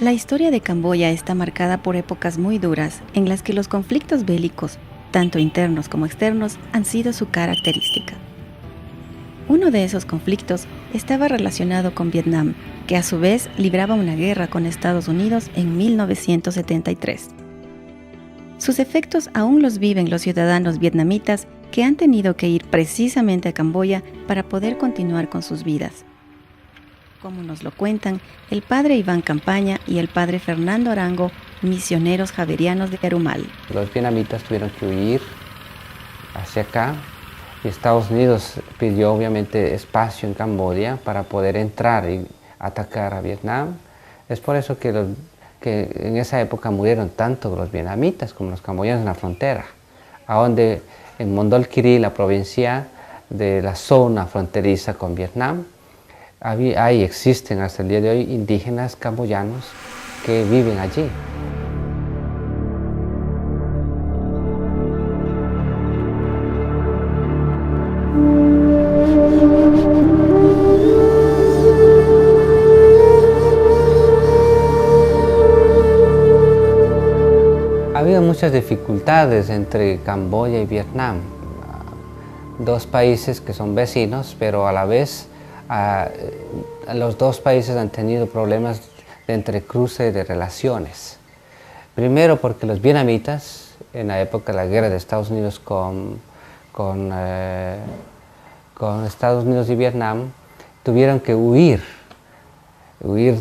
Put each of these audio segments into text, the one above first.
La historia de Camboya está marcada por épocas muy duras en las que los conflictos bélicos, tanto internos como externos, han sido su característica. Uno de esos conflictos estaba relacionado con Vietnam, que a su vez libraba una guerra con Estados Unidos en 1973. Sus efectos aún los viven los ciudadanos vietnamitas que han tenido que ir precisamente a Camboya para poder continuar con sus vidas. Como nos lo cuentan el padre Iván Campaña y el padre Fernando Arango, misioneros javerianos de Yarumal. Los vietnamitas tuvieron que huir hacia acá y Estados Unidos pidió obviamente espacio en Camboya para poder entrar y atacar a Vietnam. Es por eso que en esa época murieron tanto los vietnamitas como los camboyanos en la frontera, a donde en Mondolquiri, la provincia de la zona fronteriza con Vietnam, ahí existen hasta el día de hoy indígenas camboyanos que viven allí. Ha habido muchas dificultades entre Camboya y Vietnam, dos países que son vecinos, pero a la vez los dos países han tenido problemas de entrecruce de relaciones. Primero porque los vietnamitas, en la época de la guerra de Estados Unidos con Estados Unidos y Vietnam, tuvieron que huir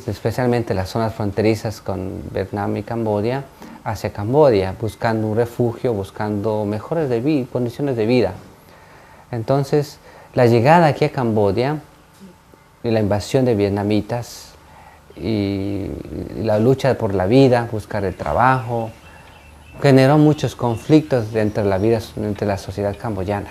especialmente las zonas fronterizas con Vietnam y Camboya, hacia Camboya, buscando un refugio, buscando mejores condiciones de vida. Entonces, la llegada aquí a Camboya y la invasión de vietnamitas y la lucha por la vida, buscar el trabajo, generó muchos conflictos entre la sociedad camboyana.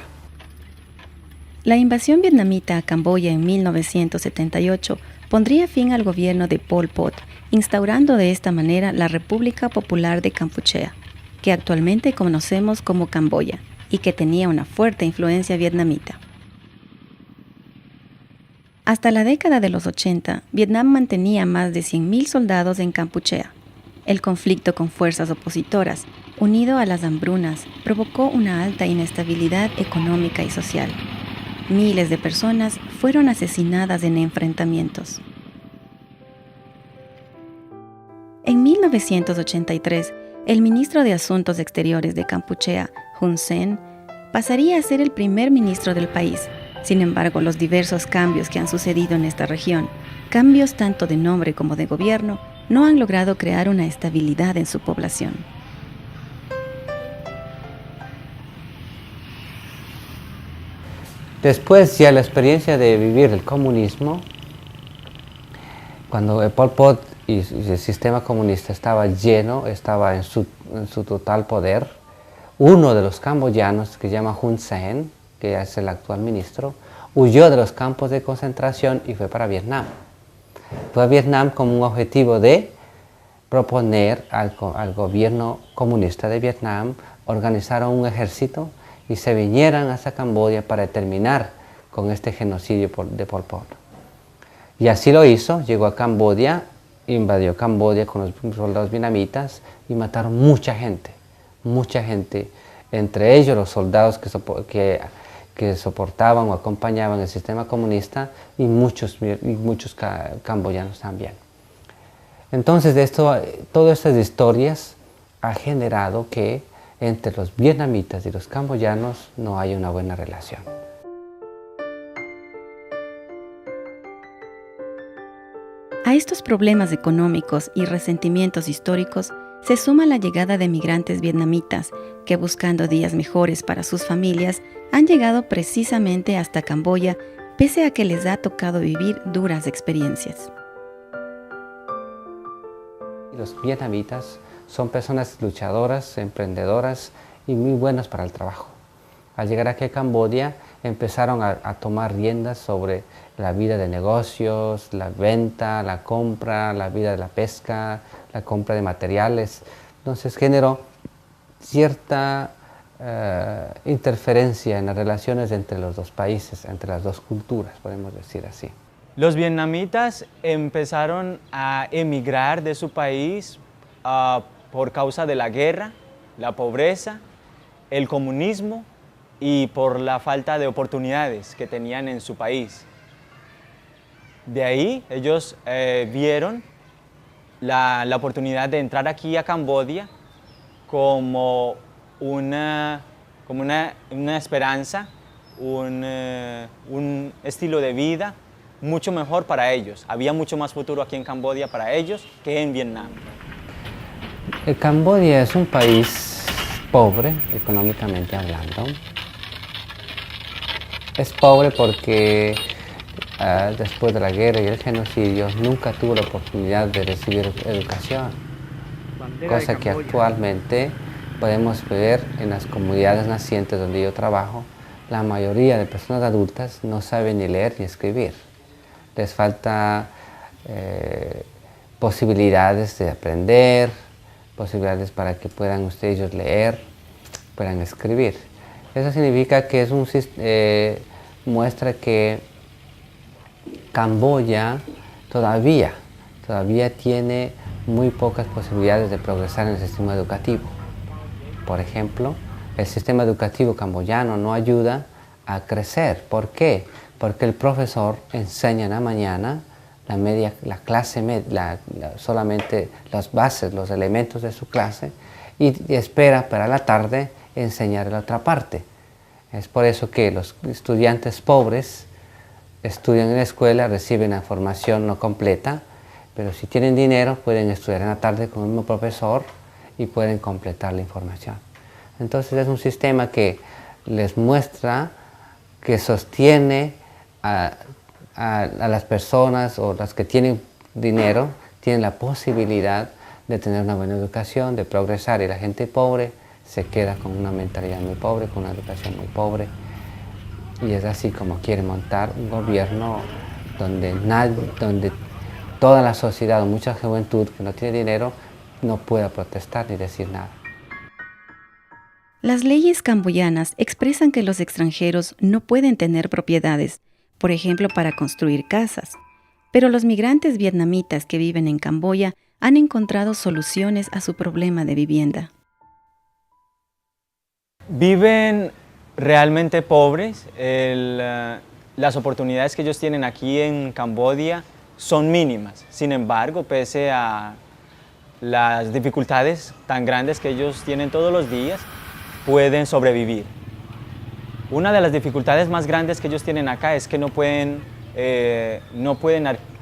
La invasión vietnamita a Camboya en 1978 pondría fin al gobierno de Pol Pot, instaurando de esta manera la República Popular de Kampuchea, que actualmente conocemos como Camboya, y que tenía una fuerte influencia vietnamita. Hasta la década de los 80, Vietnam mantenía más de 100.000 soldados en Kampuchea. El conflicto con fuerzas opositoras, unido a las hambrunas, provocó una alta inestabilidad económica y social. Miles de personas fueron asesinadas en enfrentamientos. En 1983, el ministro de Asuntos Exteriores de Kampuchea, Hun Sen, pasaría a ser el primer ministro del país. Sin embargo, los diversos cambios que han sucedido en esta región, cambios tanto de nombre como de gobierno, no han logrado crear una estabilidad en su población. Después ya la experiencia de vivir el comunismo, cuando Pol Pot y el sistema comunista estaba lleno, estaba en su total poder, uno de los camboyanos, que se llama Hun Sen, que es el actual ministro, huyó de los campos de concentración y fue para Vietnam. Fue a Vietnam como un objetivo de proponer al gobierno comunista de Vietnam, organizaron un ejército y se vinieran hasta Camboya para terminar con este genocidio de Pol Pot. Y así lo hizo, llegó a Camboya, invadió Camboya con los soldados vietnamitas y mataron mucha gente, entre ellos los soldados que soportaban o acompañaban el sistema comunista y muchos camboyanos también. Entonces, todas estas historias han generado que entre los vietnamitas y los camboyanos no hay una buena relación. A estos problemas económicos y resentimientos históricos se suma la llegada de migrantes vietnamitas que, buscando días mejores para sus familias, han llegado precisamente hasta Camboya, pese a que les ha tocado vivir duras experiencias. Los vietnamitas son personas luchadoras, emprendedoras y muy buenas para el trabajo. Al llegar aquí a Camboya, empezaron a tomar riendas sobre la vida de negocios, la venta, la compra, la vida de la pesca, la compra de materiales. Entonces generó cierta interferencia en las relaciones entre los dos países, entre las dos culturas, podemos decir así. Los vietnamitas empezaron a emigrar de su país por causa de la guerra, la pobreza, el comunismo y por la falta de oportunidades que tenían en su país. De ahí ellos vieron la oportunidad de entrar aquí a Camboya como una esperanza, un estilo de vida mucho mejor para ellos. Había mucho más futuro aquí en Camboya para ellos que en Vietnam. Camboya es un país pobre, económicamente hablando. Es pobre porque después de la guerra y el genocidio nunca tuvo la oportunidad de recibir educación, cosa que actualmente podemos ver en las comunidades nacientes donde yo trabajo. La mayoría de personas adultas no saben ni leer ni escribir. Les falta posibilidades de aprender, posibilidades para que puedan ustedes leer, puedan escribir. Eso significa que muestra que Camboya todavía tiene muy pocas posibilidades de progresar en el sistema educativo. Por ejemplo, el sistema educativo camboyano no ayuda a crecer. ¿Por qué? Porque el profesor enseña en la mañana solamente las bases, los elementos de su clase y espera para la tarde enseñar la otra parte. Es por eso que los estudiantes pobres estudian en la escuela, reciben la formación no completa, pero si tienen dinero pueden estudiar en la tarde con el mismo profesor y pueden completar la información. Entonces es un sistema que les muestra que sostiene a las personas o las que tienen dinero, tienen la posibilidad de tener una buena educación, de progresar, y la gente pobre se queda con una mentalidad muy pobre, con una educación muy pobre. Y es así como quiere montar un gobierno donde toda la sociedad o mucha juventud que no tiene dinero no pueda protestar ni decir nada. Las leyes camboyanas expresan que los extranjeros no pueden tener propiedades, por ejemplo, para construir casas. Pero los migrantes vietnamitas que viven en Camboya han encontrado soluciones a su problema de vivienda. Viven realmente pobres. Las oportunidades que ellos tienen aquí en Camboya son mínimas. Sin embargo, pese a las dificultades tan grandes que ellos tienen todos los días, pueden sobrevivir. Una de las dificultades más grandes que ellos tienen acá es que no pueden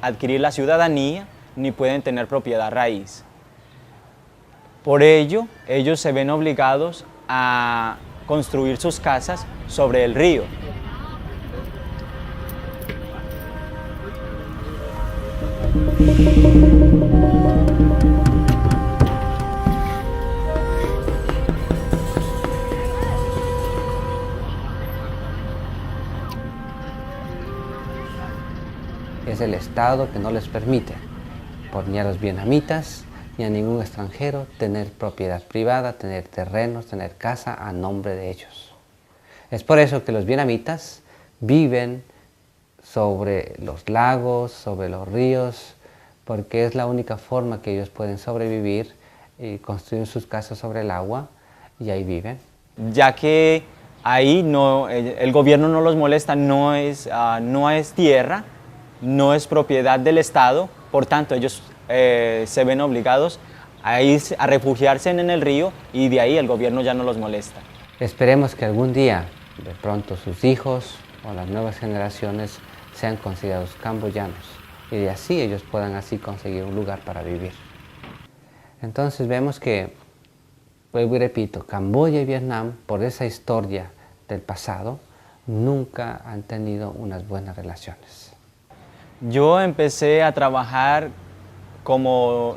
adquirir la ciudadanía ni pueden tener propiedad raíz. Por ello, ellos se ven obligados a construir sus casas sobre el río. Es el Estado que no les permite, ni a los vietnamitas ni a ningún extranjero, tener propiedad privada, tener terrenos, tener casa a nombre de ellos. Es por eso que los vietnamitas viven sobre los lagos, sobre los ríos, porque es la única forma que ellos pueden sobrevivir y construir sus casas sobre el agua, y ahí viven. Ya que ahí el gobierno no los molesta, no es tierra, no es propiedad del Estado, por tanto ellos se ven obligados a refugiarse en el río y de ahí el gobierno ya no los molesta. Esperemos que algún día, de pronto, sus hijos o las nuevas generaciones sean considerados camboyanos y de así ellos puedan así conseguir un lugar para vivir. Entonces vemos que, vuelvo y repito, Camboya y Vietnam, por esa historia del pasado, nunca han tenido unas buenas relaciones. Yo empecé a trabajar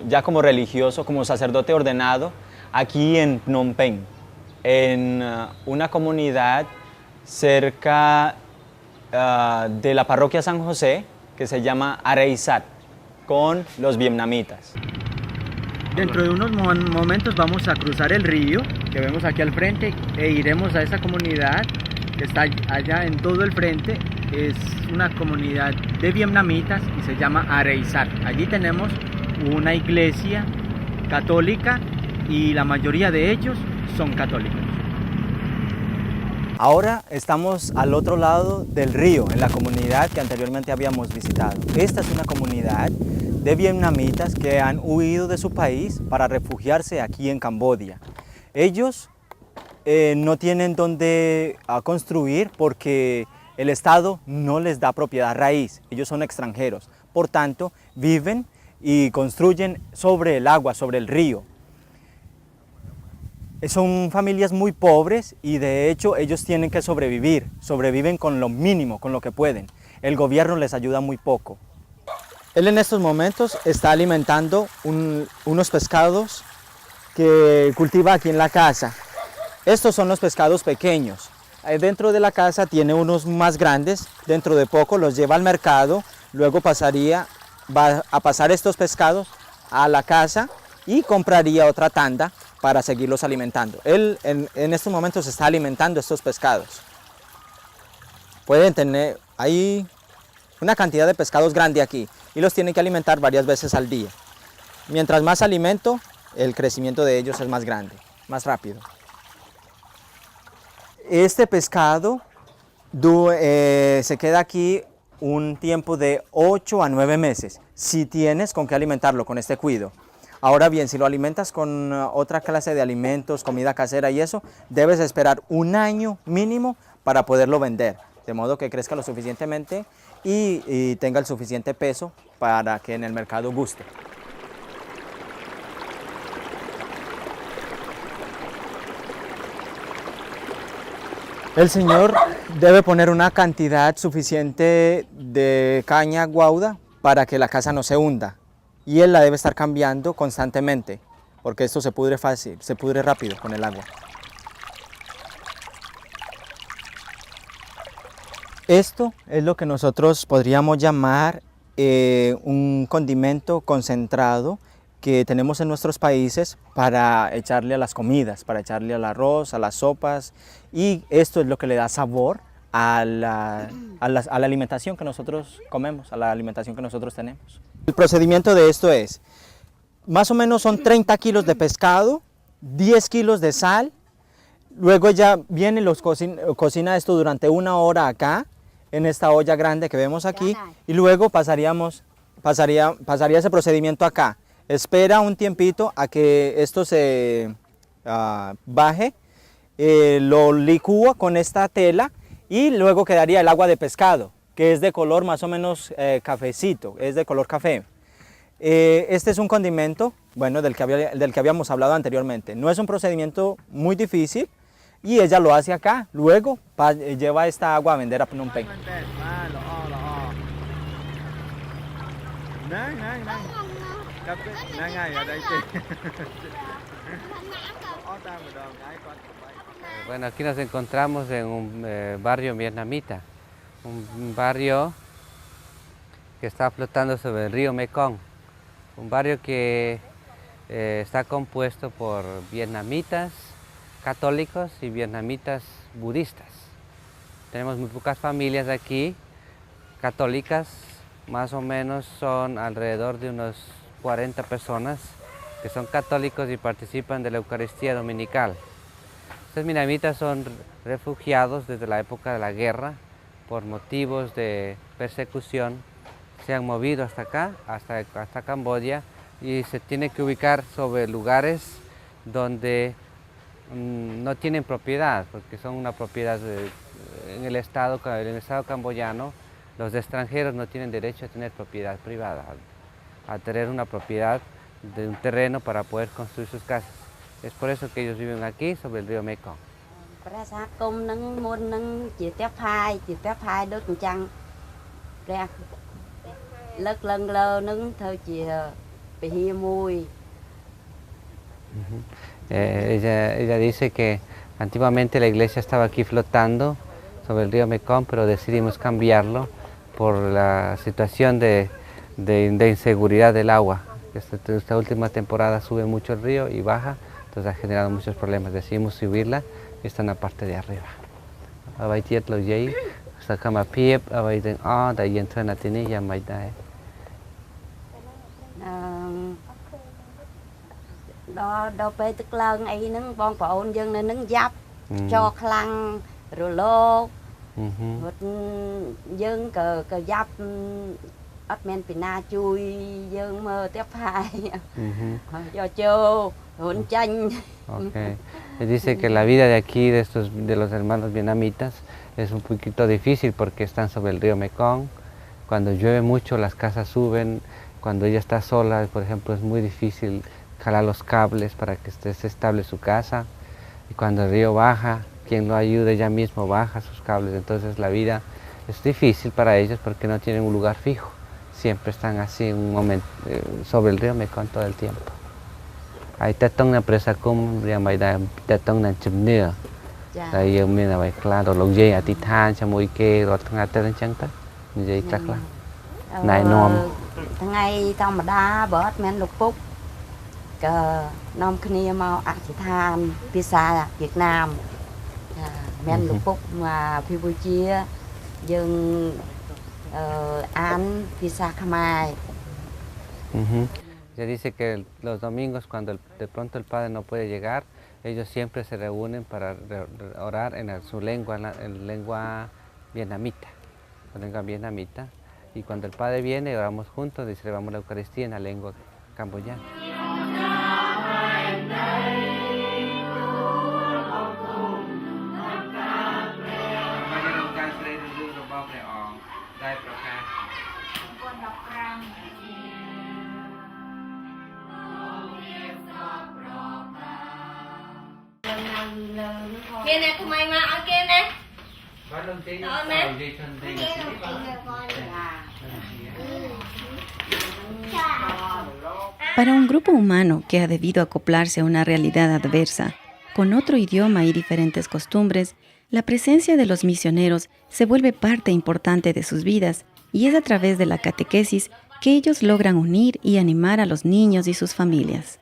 ya como religioso, como sacerdote ordenado, aquí en Phnom Penh, en una comunidad cerca de la parroquia San José, que se llama Areisat, con los vietnamitas. Dentro de unos momentos vamos a cruzar el río, que vemos aquí al frente, e iremos a esa comunidad que está allá en todo el frente, es una comunidad de vietnamitas y se llama Areizar. Allí tenemos una iglesia católica y la mayoría de ellos son católicos. Ahora estamos al otro lado del río, en la comunidad que anteriormente habíamos visitado. Esta es una comunidad de vietnamitas que han huido de su país para refugiarse aquí en Camboya. Ellos no tienen dónde construir porque el Estado no les da propiedad raíz. Ellos son extranjeros. Por tanto, viven y construyen sobre el agua, sobre el río. Son familias muy pobres y de hecho ellos tienen que sobrevivir, sobreviven con lo mínimo, con lo que pueden. El gobierno les ayuda muy poco. Él en estos momentos está alimentando unos pescados que cultiva aquí en la casa. Estos son los pescados pequeños. Dentro de la casa tiene unos más grandes, dentro de poco los lleva al mercado, luego va a pasar estos pescados a la casa y compraría otra tanda para seguirlos alimentando. Él en estos momentos está alimentando estos pescados. Pueden tener, hay una cantidad de pescados grande aquí y los tienen que alimentar varias veces al día. Mientras más alimento, el crecimiento de ellos es más grande, más rápido. Este pescado se queda aquí un tiempo de 8 a 9 meses, si tienes con qué alimentarlo, con este cuido. Ahora bien, si lo alimentas con otra clase de alimentos, comida casera y eso, debes esperar un año mínimo para poderlo vender, de modo que crezca lo suficientemente y tenga el suficiente peso para que en el mercado guste. El señor debe poner una cantidad suficiente de caña guauda para que la casa no se hunda. Y él la debe estar cambiando constantemente, porque esto se pudre fácil, se pudre rápido con el agua. Esto es lo que nosotros podríamos llamar un condimento concentrado que tenemos en nuestros países para echarle a las comidas, para echarle al arroz, a las sopas, y esto es lo que le da sabor a la alimentación que nosotros comemos, a la alimentación que nosotros tenemos. El procedimiento de esto es, más o menos son 30 kilos de pescado, 10 kilos de sal, luego ella viene y cocina esto durante 1 hora acá, en esta olla grande que vemos aquí, y luego pasaría ese procedimiento acá. Espera un tiempito a que esto se baje, lo licúa con esta tela y luego quedaría el agua de pescado, que es de color más o menos cafecito, es de color café. Este es un condimento, bueno, del que habíamos hablado anteriormente. No es un procedimiento muy difícil y ella lo hace acá. Luego lleva esta agua a vender a Phnom Penh. Bueno, aquí nos encontramos en un barrio vietnamita, un barrio que está flotando sobre el río Mekong, un barrio que está compuesto por vietnamitas católicos y vietnamitas budistas. Tenemos muy pocas familias aquí católicas, más o menos son alrededor de unos 40 personas que son católicos y participan de la Eucaristía Dominical. Estos vietnamitas son refugiados desde la época de la guerra por motivos de persecución. Se han movido hasta acá, hasta Camboya, y se tienen que ubicar sobre lugares donde no tienen propiedad, porque son una propiedad en el Estado camboyano. Los extranjeros no tienen derecho a tener propiedad privada, a tener una propiedad de un terreno para poder construir sus casas. Es por eso que ellos viven aquí, sobre el río Mekong. Ella dice que antiguamente la iglesia estaba aquí flotando sobre el río Mekong, pero decidimos cambiarlo por la situación de inseguridad del agua. Esta última temporada sube mucho el río y baja, entonces ha generado muchos problemas. Decidimos subirla y está en la parte de arriba. សកម្មភាពអ្វីទាំងអស់ដែលយើងធ្វើនៅទីនេះយ៉ាងម៉េចដែរ ដល់ពេលទឹកឡើងអីហ្នឹងបងប្អូនយើងនៅនឹងយ៉ាប់ចោខ្លាំងរលោកយើងក៏យ៉ាប់អត់មានពីណាជួយយើងមើលទៀតផាយយកចូលរុនចាញ់ Okay. Dice que la vida de aquí, de los hermanos vietnamitas, es un poquito difícil porque están sobre el río Mekong. Cuando llueve mucho las casas suben, cuando ella está sola, por ejemplo, es muy difícil jalar los cables para que esté estable su casa. Y cuando el río baja, quien lo ayude ella mismo baja sus cables. Entonces la vida es difícil para ellos porque no tienen un lugar fijo. Siempre están así un momento, sobre el río Mekong todo el tiempo. Hay tetong na presa kum yang mai da tetong na chimnia. Da yangមានអ្វីខ្លះដល់លោកយាយអធិដ្ឋានជាមួយគេរាល់ថ្ងៃទៅអញ្ចឹងទៅនិយាយខ្លះណែនាំ ថ្ងៃធម្មតាបើអត់មានលោកពុកក៏នាំគ្នាមកអធិដ្ឋានភាសាវៀតណាមចាមានលោកពុកមកពីកម្ពុជាយើងអានភាសាខ្មែរ Ella dice que los domingos cuando de pronto el padre no puede llegar, ellos siempre se reúnen para orar en su lengua, en lengua vietnamita, y cuando el padre viene oramos juntos y celebramos la Eucaristía en la lengua camboyana. Para un grupo humano que ha debido acoplarse a una realidad adversa, con otro idioma y diferentes costumbres, la presencia de los misioneros se vuelve parte importante de sus vidas y es a través de la catequesis que ellos logran unir y animar a los niños y sus familias.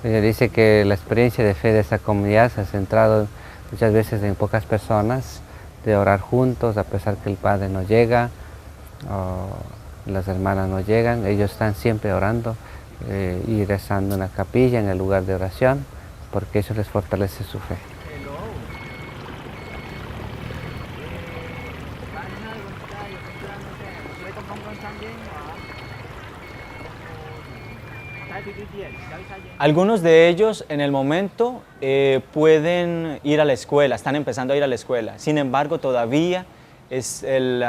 Ella dice que la experiencia de fe de esta comunidad se ha centrado muchas veces en pocas personas, de orar juntos a pesar que el padre no llega o las hermanas no llegan, ellos están siempre orando y rezando en la capilla, en el lugar de oración, porque eso les fortalece su fe. Algunos de ellos en el momento pueden ir a la escuela, están empezando a ir a la escuela. Sin embargo, todavía es el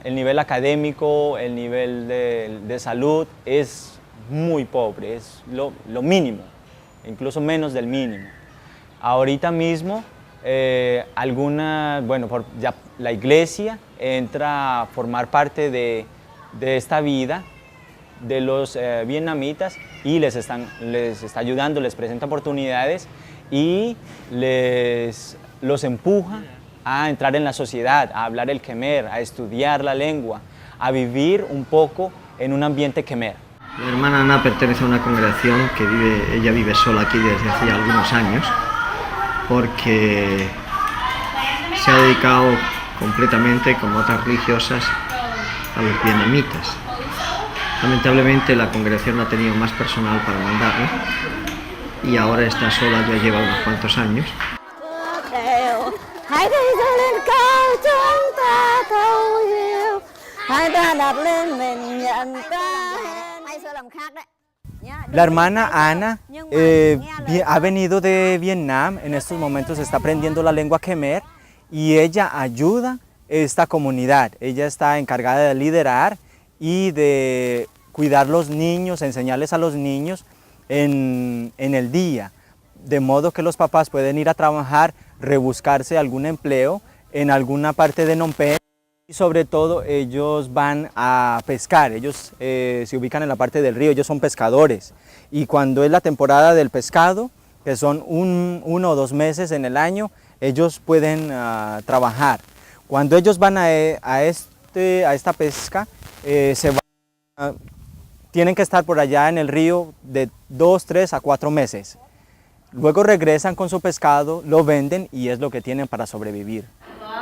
nivel académico, el nivel de salud es muy pobre, es lo mínimo, incluso menos del mínimo. Ahorita mismo, ya la iglesia entra a formar parte de esta vida de los vietnamitas y les está ayudando, les presenta oportunidades y los empuja a entrar en la sociedad, a hablar el Khmer, a estudiar la lengua, a vivir un poco en un ambiente Khmer. La hermana Ana pertenece a una congregación que ella vive sola aquí desde hace algunos años porque se ha dedicado completamente, como otras religiosas, a los vietnamitas. Lamentablemente la congregación no ha tenido más personal para mandarle y ahora está sola, ya lleva unos cuantos años. La hermana Ana ha venido de Vietnam, en estos momentos está aprendiendo la lengua Khmer y ella ayuda a esta comunidad. Ella está encargada de liderar y de cuidar los niños, enseñarles a los niños en el día, de modo que los papás pueden ir a trabajar rebuscarse algún empleo en alguna parte de Phnom Penh. Y sobre todo ellos van a pescar, ellos se ubican en la parte del río, ellos son pescadores. Y cuando es la temporada del pescado, que son 1 o 2 meses en el año, ellos pueden trabajar. Cuando ellos van a esta pesca, tienen que estar por allá en el río de 2, 3 a 4 meses. Luego regresan con su pescado, lo venden y es lo que tienen para sobrevivir.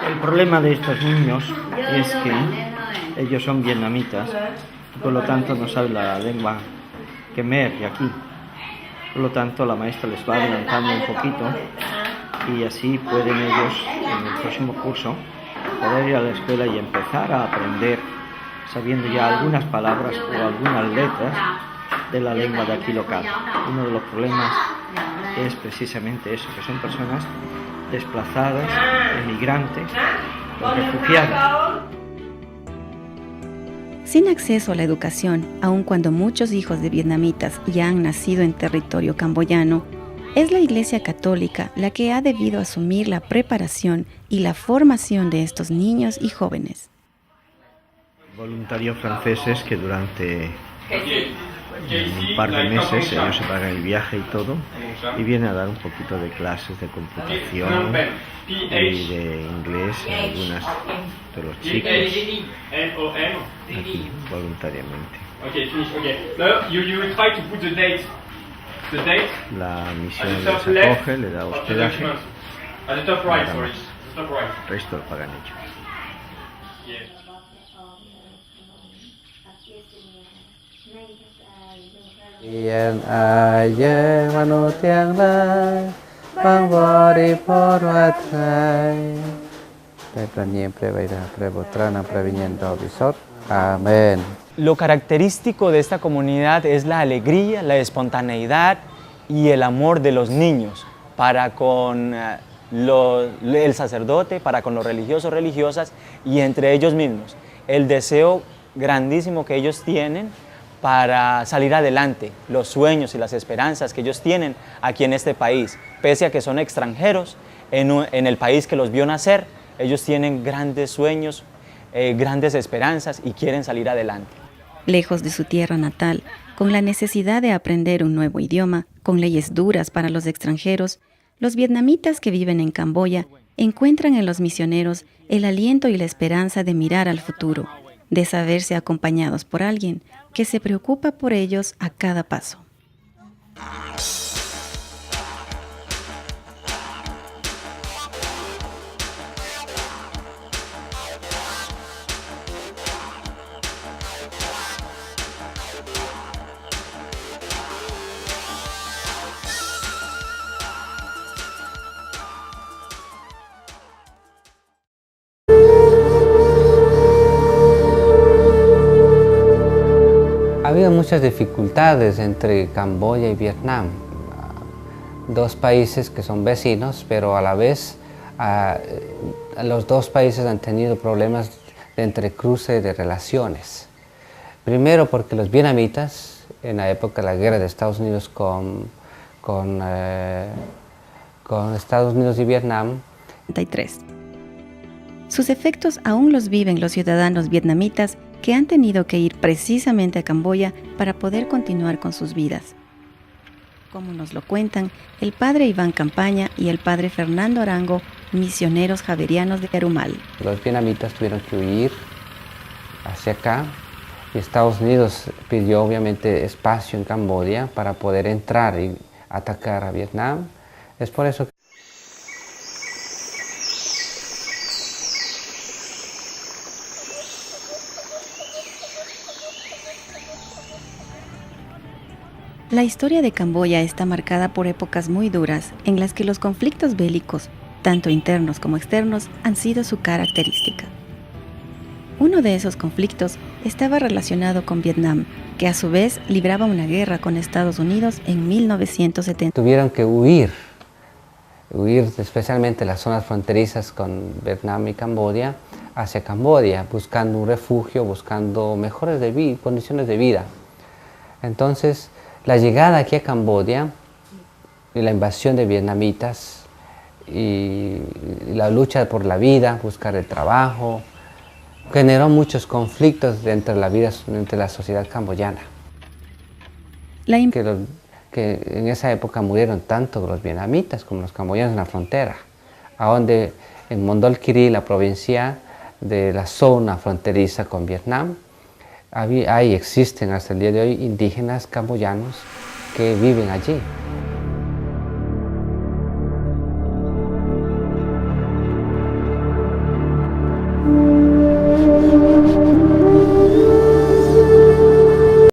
El problema de estos niños es que ellos son vietnamitas y por lo tanto no saben la lengua khmer de aquí. Por lo tanto la maestra les va adelantando un poquito y así pueden ellos en el próximo curso poder ir a la escuela y empezar a aprender sabiendo ya algunas palabras o algunas letras de la lengua de aquí local. Uno de los problemas es precisamente eso, que son personas desplazadas, emigrantes o refugiados. Sin acceso a la educación, aun cuando muchos hijos de vietnamitas ya han nacido en territorio camboyano, es la Iglesia Católica la que ha debido asumir la preparación y la formación de estos niños y jóvenes. Voluntarios franceses que durante un par de meses ellos se pagan el viaje y todo y vienen a dar un poquito de clases de computación y de inglés a algunas de los chicos aquí voluntariamente. La misión les acoge, le da hospedaje, nada más. El resto lo pagan ellos. Yên ye manu tiang lai bang bori porwa thai Te praniem preveira prevotrana previniendo visot. Amén. Lo característico de esta comunidad es la alegría, la espontaneidad y el amor de los niños para con el sacerdote, para con los religiosos, religiosas y entre ellos mismos. El deseo grandísimo que ellos tienen para salir adelante, los sueños y las esperanzas que ellos tienen aquí en este país. Pese a que son extranjeros, en el país que los vio nacer, ellos tienen grandes sueños, grandes esperanzas y quieren salir adelante. Lejos de su tierra natal, con la necesidad de aprender un nuevo idioma, con leyes duras para los extranjeros, los vietnamitas que viven en Camboya encuentran en los misioneros el aliento y la esperanza de mirar al futuro, de saberse acompañados por alguien que se preocupa por ellos a cada paso. Ha habido muchas dificultades entre Camboya y Vietnam, dos países que son vecinos, pero a la vez los dos países han tenido problemas de entrecruce de relaciones. Primero porque los vietnamitas, en la época de la guerra de Estados Unidos con Estados Unidos y Vietnam, 33. Sus efectos aún los viven los ciudadanos vietnamitas que han tenido que ir precisamente a Camboya para poder continuar con sus vidas. Como nos lo cuentan el padre Iván Campaña y el padre Fernando Arango, misioneros javerianos de Yarumal. Los vietnamitas tuvieron que huir hacia acá y Estados Unidos pidió obviamente espacio en Camboya para poder entrar y atacar a Vietnam. Es por eso que La historia de Camboya está marcada por épocas muy duras en las que los conflictos bélicos, tanto internos como externos, han sido su característica. Uno de esos conflictos estaba relacionado con Vietnam, que a su vez libraba una guerra con Estados Unidos en 1970. tuvieron que huir especialmente las zonas fronterizas con Vietnam y Camboya, hacia Camboya, buscando un refugio, buscando mejores condiciones de vida. Entonces, la llegada aquí a Camboya y la invasión de vietnamitas y la lucha por la vida, buscar el trabajo, generó muchos conflictos entre la sociedad camboyana. Que en esa época murieron tanto los vietnamitas como los camboyanos en la frontera, a donde en Mondolquiri, la provincia de la zona fronteriza con Vietnam, existen hasta el día de hoy indígenas camboyanos que viven allí.